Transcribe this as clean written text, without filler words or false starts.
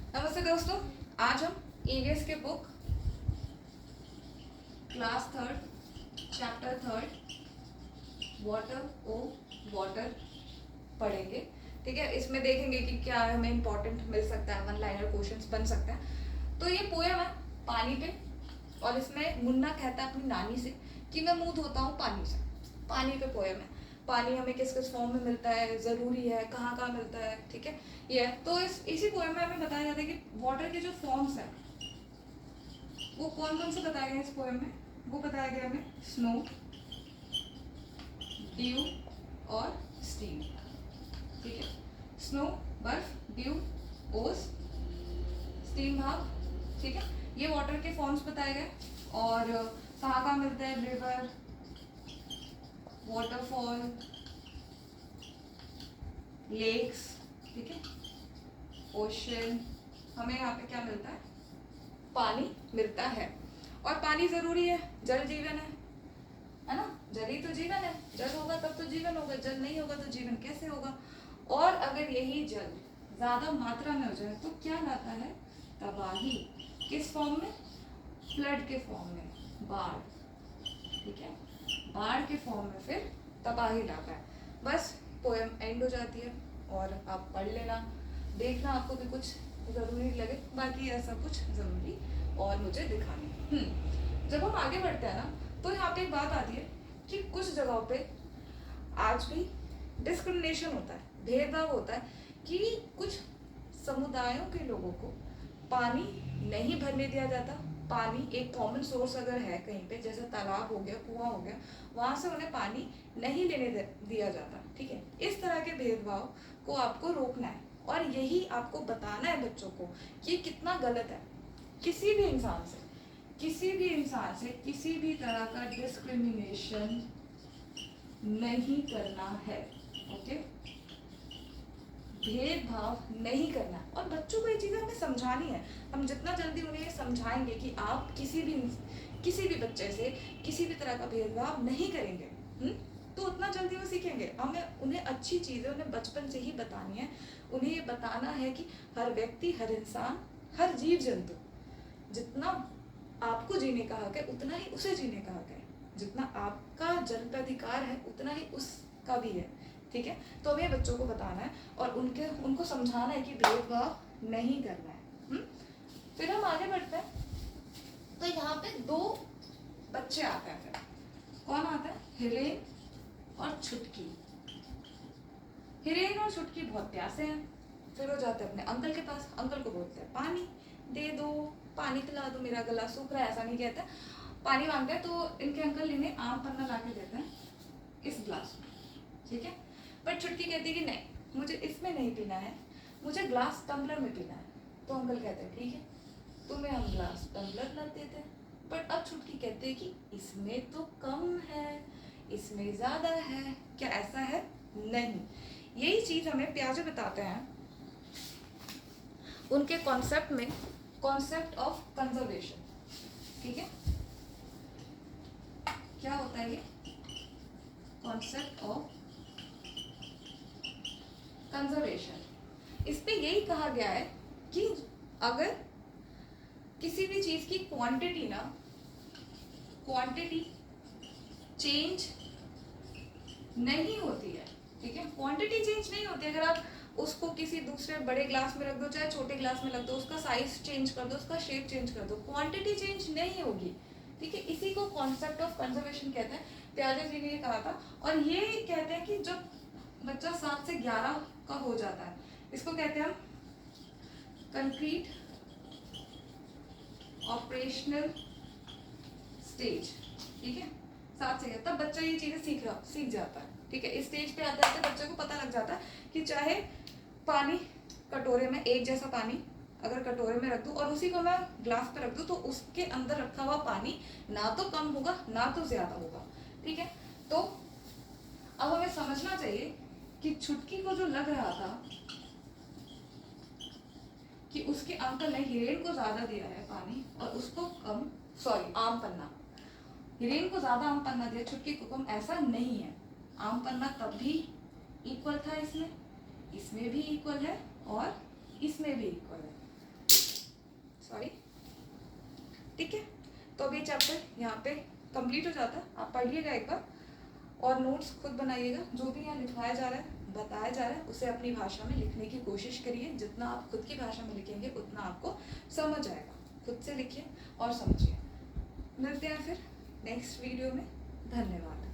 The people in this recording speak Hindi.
नमस्ते दोस्तों, आज हम ईवीएस के book class third chapter third water O water पढ़ेंगे। ठीक है, इसमें देखेंगे कि क्या हमें इम्पोर्टेंट मिल सकता है, वन लाइनर क्वेश्चंस बन सकते हैं। तो ये पोयम है पानी पे, और इसमें मुन्ना कहता है अपनी नानी से कि मैं मुंह धोता हूँ पानी से। पानी पे पोयम है। पानी हमें किस किस फॉर्म में मिलता है, ज़रूरी है, कहाँ कहाँ मिलता है। ठीक है, ये है। तो इसी पोयम में हमें बताया जाता है कि वाटर के जो फॉर्म्स हैं वो कौन कौन से बताए गए हैं इस पोयम में। वो बताया गया हमें स्नो, ड्यू और स्टीम। ठीक है, स्नो बर्फ, ड्यू ओस, स्टीम भाप। ठीक है, ये वाटर के फॉर्म्स बताए गए। और कहाँ कहाँ मिलते हैं, रिवर, वाटरफॉल, लेक्स। ठीक है, ओशन। हमें यहाँ पे क्या मिलता है, पानी मिलता है। और पानी जरूरी है, जल जीवन है ना। जल ही तो जीवन है, जल होगा तब तो जीवन होगा, जल नहीं होगा तो जीवन कैसे होगा। और अगर यही जल ज्यादा मात्रा में हो जाए तो क्या लाता है, तबाही। किस फॉर्म में, फ्लड के फॉर्म में, बाढ़। ठीक है, बाढ़ के फॉर्म में फिर तबाही लाता है। बस पोएम एंड हो जाती है और आप पढ़ लेना, देखना आपको भी कुछ ज़रूरी लगे, बाकी ऐसा कुछ ज़रूरी और मुझे दिखाने। जब हम आगे बढ़ते हैं ना तो यहाँ पे एक बात आती है कि कुछ जगहों पे आज भी डिस्क्रिमिनेशन होता है, भेदभाव होता है कि कुछ समुदायों के लोगों को पानी नहीं भरने दिया जाता। पानी एक कॉमन सोर्स अगर है कहीं पे, जैसे तालाब हो गया, कुआं हो गया, वहां से उन्हें पानी नहीं लेने दिया जाता। ठीक है, इस तरह के भेदभाव को आपको रोकना है और यही आपको बताना है बच्चों को कि कितना गलत है किसी भी इंसान से, किसी भी इंसान से किसी भी तरह का डिस्क्रिमिनेशन नहीं करना है। ओके, भेदभाव नहीं करना। और बच्चों को ये चीज़ें हमें समझानी है। हम जितना जल्दी उन्हें ये समझाएंगे कि आप किसी भी बच्चे से किसी भी तरह का भेदभाव नहीं करेंगे, तो उतना जल्दी वो सीखेंगे। हमें उन्हें अच्छी चीज़ें उन्हें बचपन से ही बतानी है। उन्हें ये बताना है कि हर व्यक्ति, हर इंसान, हर जीव जंतु जितना आपको जीने का हक है उतना ही उसे जीने का हक है। जितना आपका जन्म का अधिकार है उतना ही उसका भी है। ठीक है, तो हमें बच्चों को बताना है और उनको समझाना है कि भेदभाव नहीं करना है। फिर हम आगे बढ़ते हैं। तो यहाँ पे दो बच्चे आते हैं। फिर कौन आता है, हिरेन और छुटकी। हिरेन और छुटकी बहुत प्यासे हैं। फिर वो जाते हैं अपने अंकल के पास। अंकल को बोलते हैं पानी दे दो, पानी पिला दो, मेरा गला सूख रहा है। ऐसा नहीं कहते, पानी मांगते हैं तो इनके अंकल इन्हें आम पन्ना ला के देते हैं इस ग्लास में। ठीक है, पर छुटकी कहती है कि नहीं, मुझे इसमें नहीं पीना है, मुझे ग्लास टम्बलर में पीना है। तो अंकल कहते हैं ठीक है, तुम्हें हम ग्लास टम्बलर ला देते हैं। बट अब छुटकी कहते हैं कि इसमें तो कम है, इसमें ज़्यादा है, क्या ऐसा है? नहीं। यही चीज़ हमें प्याजे बताते हैं उनके कॉन्सेप्ट में, कॉन्सेप्ट ऑफ कंजर्वेशन। ठीक है, क्या होता है ये कॉन्सेप्ट ऑफ कंजर्वेशन। इस पे यही कहा गया है कि अगर किसी भी चीज की क्वांटिटी चेंज नहीं होती है। ठीक है, क्वांटिटी चेंज नहीं होती। अगर आप उसको किसी दूसरे बड़े ग्लास में रख दो, चाहे छोटे ग्लास में रख दो, उसका साइज चेंज कर दो, उसका शेप चेंज कर दो, क्वांटिटी चेंज नहीं होगी। ठीक है, इसी को कॉन्सेप्ट ऑफ कंजर्वेशन कहते हैं। प्याजे जी ने ये कहा था। और ये कहते हैं कि जब बच्चा 7 से 11 का हो जाता है, इसको कहते हैं हम कंक्रीट ऑपरेशनल स्टेज। ठीक है, 7 से 11 तब बच्चा ये चीजें सीख जाता है। ठीक है, इस स्टेज पे आते आते बच्चे को पता लग जाता है कि चाहे पानी कटोरे में, एक जैसा पानी अगर कटोरे में रख दूं और उसी को मैं ग्लास पे रख दूं, तो उसके अंदर रखा हुआ पानी ना तो कम होगा ना तो ज्यादा होगा। ठीक है, तो अब हमें समझना चाहिए कि छुटकी को जो लग रहा था कि उसके अंकल ने हिरेन को ज्यादा दिया है पानी और उसको कम, सॉरी आम पन्ना, हिरेन को ज्यादा आम पन्ना दिया, छुटकी को कम, ऐसा नहीं है। आम पन्ना तब भी इक्वल था, इसमें भी इक्वल है और इसमें भी इक्वल है। सॉरी, ठीक है। तो अब ये चैप्टर यहाँ पे कंप्लीट हो जाता है। आप पढ़िएगा एक बार और नोट्स खुद बनाइएगा। जो भी यहाँ लिखाया जा रहा है, बताया जा रहा है, उसे अपनी भाषा में लिखने की कोशिश करिए। जितना आप खुद की भाषा में लिखेंगे उतना आपको समझ आएगा। खुद से लिखिए और समझिए। मिलते हैं फिर नेक्स्ट वीडियो में। धन्यवाद।